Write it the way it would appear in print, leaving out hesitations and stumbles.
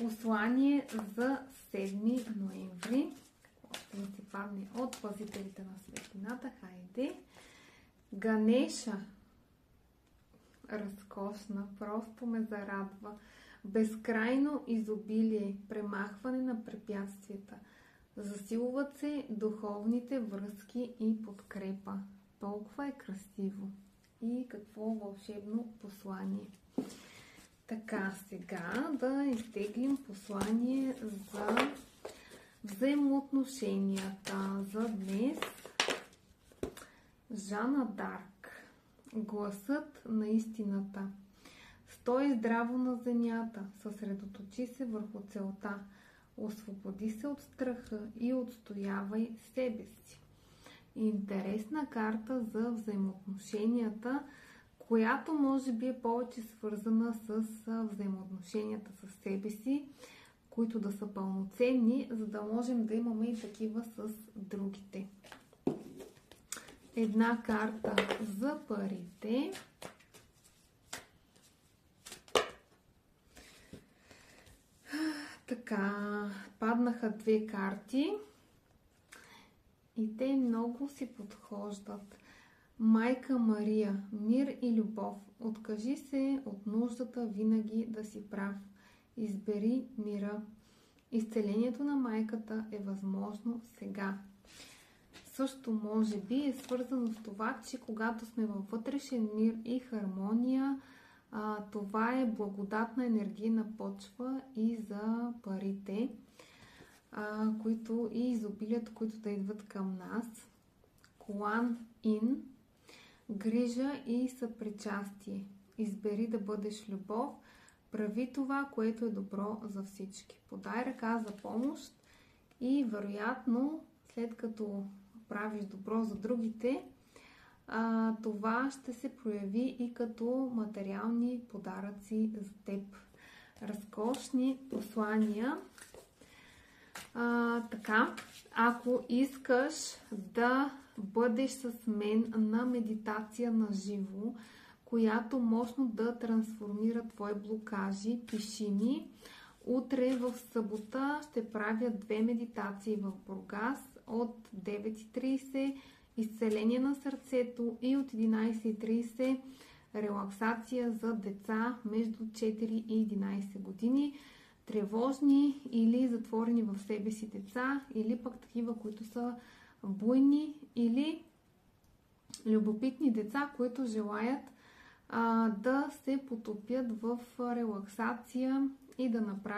Послание за 7 ноември. Какво ще ми се падне от пазителите на светлината? Хайде! Ганеша. Разкошна. Просто ме зарадва. Безкрайно изобилие. Премахване на препятствията. Засилват се духовните връзки и подкрепа. Толкова е красиво. И какво вълшебно послание. Така, сега да изтеглим послание за взаимоотношенията за днес. Жана Дарк. Гласът на истината. Стой здраво на земята, съсредоточи се върху целта. Освободи се от страха и отстоявай себе си. Интересна карта за взаимоотношенията, която може би е повече свързана с взаимоотношенията с себе си, които да са пълноценни, за да можем да имаме и такива с другите. Една карта за парите. Така, паднаха 2 карти и те много си подхождат. Майка Мария, мир и любов. Откажи се от нуждата винаги да си прав. Избери мира. Изцелението на майката е възможно сега. Също може би е свързано с това, че когато сме във вътрешен мир и хармония, това е благодатна енергийна почва и за парите, които и изобилието, които да идват към нас. Куан Ин. Грижа и съпричастие. Избери да бъдеш любов. Прави това, което е добро за всички. Подай ръка за помощ и вероятно, след като правиш добро за другите, това ще се прояви и като материални подаръци за теб. Разкошни послания. Така, ако искаш да бъдеш с мен на медитация на живо, която мощно да трансформира твои блокажи, пиши ми. Утре в събота ще правя 2 медитации в Бургас от 9:30 изцеление на сърцето и от 11:30 релаксация за деца между 4 и 11 години. Тревожни или затворени в себе си деца, или пък такива, които са буйни или любопитни деца, които желаят да се потопят в релаксация и да направят